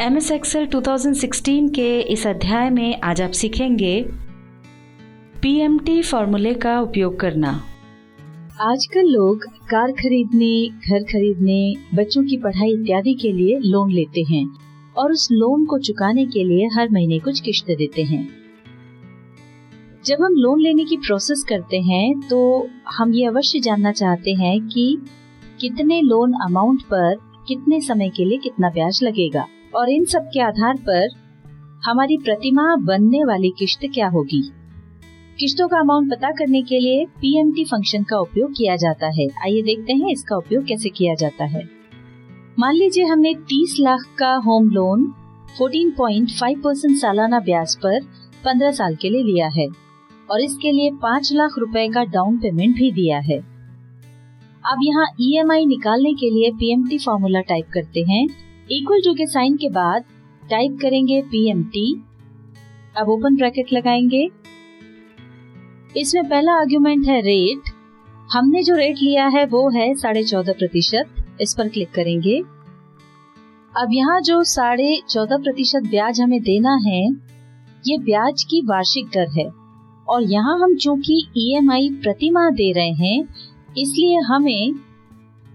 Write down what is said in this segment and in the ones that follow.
MS Excel 2016 के इस अध्याय में आज आप सीखेंगे PMT फॉर्मूले का उपयोग करना। आजकल लोग कार खरीदने, घर खरीदने, बच्चों की पढ़ाई इत्यादि के लिए लोन लेते हैं और उस लोन को चुकाने के लिए हर महीने कुछ किश्तें देते हैं। जब हम लोन लेने की प्रोसेस करते हैं तो हम ये अवश्य जानना चाहते हैं कि कितने लोन अमाउंट पर कितने समय के लिए कितना ब्याज लगेगा और इन सब के आधार पर हमारी प्रतिमाह बनने वाली किश्त क्या होगी। किश्तों का अमाउंट पता करने के लिए PMT फंक्शन का उपयोग किया जाता है। आइए देखते हैं इसका उपयोग कैसे किया जाता है। मान लीजिए हमने 30 लाख का होम लोन 14.5% सालाना ब्याज पर 15 साल के लिए लिया है और इसके लिए 5 लाख रुपए का डाउन पेमेंट भी दिया है। अब यहाँ EMI निकालने के लिए PMT फॉर्मूला टाइप करते हैं। इक्वल टू के साइन के बाद टाइप करेंगे PMT। अब ओपन ब्रैकेट लगाएंगे। इसमें पहला आर्गुमेंट है रेट। हमने जो रेट लिया है वो है 14.5%। इस पर क्लिक करेंगे। अब यहाँ जो 14.5% ब्याज हमें देना है ये ब्याज की वार्षिक दर है और यहाँ हम चूंकि EMI प्रति माह दे रहे हैं इसलिए हमें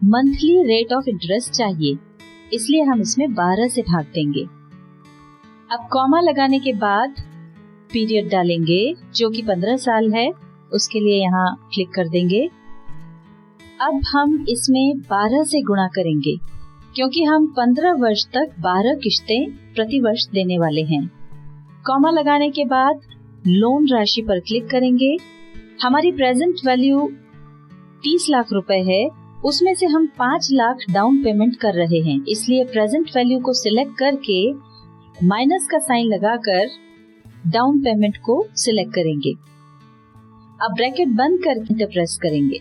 मंथली रेट ऑफ इंटरेस्ट चाहिए, इसलिए हम इसमें 12 से भाग देंगे। अब कॉमा लगाने के बाद पीरियड डालेंगे जो कि 15 साल है, उसके लिए यहाँ क्लिक कर देंगे। अब हम इसमें 12 से गुणा करेंगे क्योंकि हम 15 वर्ष तक 12 किश्तें प्रति वर्ष देने वाले हैं। कॉमा लगाने के बाद लोन राशि पर क्लिक करेंगे। हमारी प्रेजेंट वैल्यू 30 लाख रुपए है, उसमें से हम 5 लाख डाउन पेमेंट कर रहे हैं, इसलिए प्रेजेंट वैल्यू को सिलेक्ट करके माइनस का साइन लगाकर डाउन पेमेंट को सिलेक्ट करेंगे। अब ब्रैकेट बंद कर एंटर प्रेस करेंगे।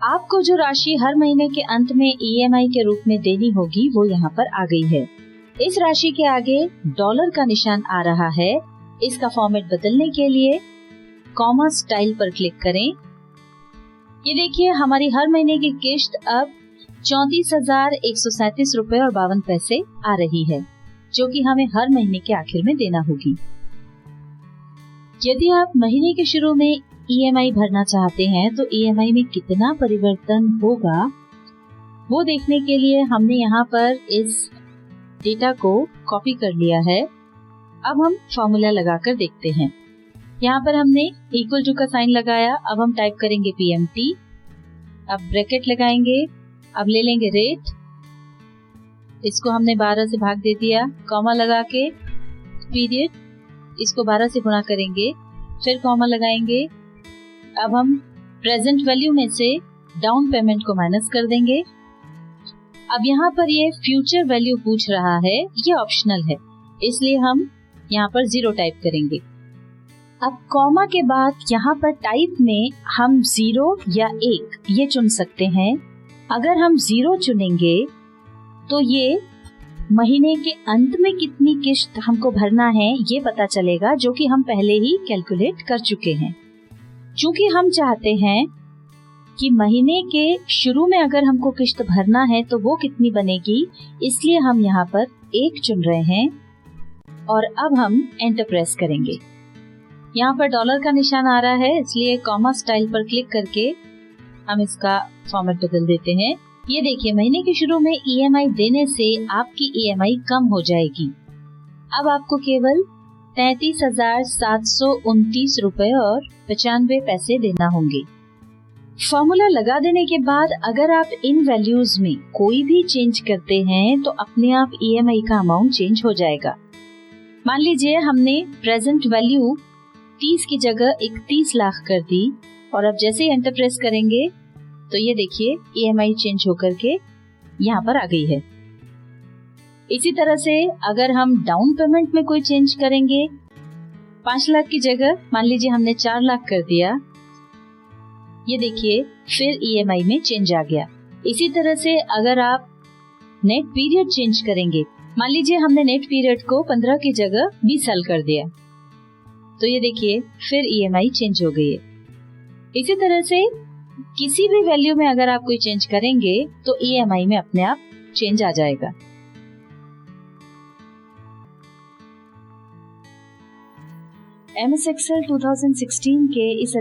आपको जो राशि हर महीने के अंत में EMI के रूप में देनी होगी वो यहाँ पर आ गई है। इस राशि के आगे डॉलर का निशान आ रहा है। इसका फॉर्मेट बदलने के लिए कॉमा स्टाइल पर क्लिक करें। ये देखिए हमारी हर महीने की किश्त अब 34,137 रुपए और 52 पैसे आ रही है जो कि हमें हर महीने के आखिर में देना होगी। यदि आप महीने के शुरू में EMI भरना चाहते हैं तो EMI में कितना परिवर्तन होगा वो देखने के लिए हमने यहाँ पर इस डेटा को कॉपी कर लिया है। अब हम फॉर्मूला लगाकर देखते हैं। यहाँ पर हमने इक्वल टू का साइन लगाया। अब हम टाइप करेंगे PMT। अब ब्रैकेट लगाएंगे। अब ले लेंगे रेट, इसको हमने 12 से भाग दे दिया। कॉमा लगा के पीरियड, इसको 12 से गुणा करेंगे, फिर कॉमा लगाएंगे। अब हम प्रेजेंट वैल्यू में से डाउन पेमेंट को माइनस कर देंगे। अब यहाँ पर ये फ्यूचर वैल्यू पूछ रहा है, ये ऑप्शनल है, इसलिए हम यहाँ पर 0 टाइप करेंगे। अब कॉमा के बाद यहाँ पर टाइप में हम 0 या 1 ये चुन सकते हैं। अगर हम 0 चुनेंगे तो ये महीने के अंत में कितनी किश्त हमको भरना है ये पता चलेगा, जो कि हम पहले ही कैलकुलेट कर चुके हैं। चूंकि हम चाहते हैं कि महीने के शुरू में अगर हमको किश्त भरना है तो वो कितनी बनेगी, इसलिए हम यहाँ पर 1 चुन रहे हैं और अब हम एंटर प्रेस करेंगे। यहाँ पर डॉलर का निशान आ रहा है, इसलिए कॉमा स्टाइल पर क्लिक करके हम इसका फॉर्मेट बदल देते हैं। ये देखिए महीने के शुरू में EMI देने से आपकी EMI कम हो जाएगी। अब आपको केवल 33,729 रुपए और 95 पैसे देना होंगे। फॉर्मूला लगा देने के बाद अगर आप इन वैल्यूज में कोई भी चेंज करते हैं तो अपने आप EMI का अमाउंट चेंज हो जाएगा। मान लीजिए हमने प्रेजेंट वैल्यू 30 की जगह 31 लाख कर दी और अब जैसे ही एंटर प्रेस करेंगे तो ये देखिए EMI चेंज होकर के यहाँ पर आ गई है। इसी तरह से अगर हम डाउन पेमेंट में कोई चेंज करेंगे, 5 लाख की जगह मान लीजिए हमने 4 लाख कर दिया, ये देखिए फिर EMI में चेंज आ गया। इसी तरह से अगर आप नेट पीरियड चेंज करेंगे, मान लीजिए हमने नेट पीरियड को 15 की जगह 20 साल कर दिया, तो ये देखिए फिर EMI चेंज हो गई है। इसी तरह से किसी भी वैल्यू में अगर आप कोई चेंज करेंगे तो EMI में अपने आप चेंज आ जाएगा। MS Excel 2016 के इस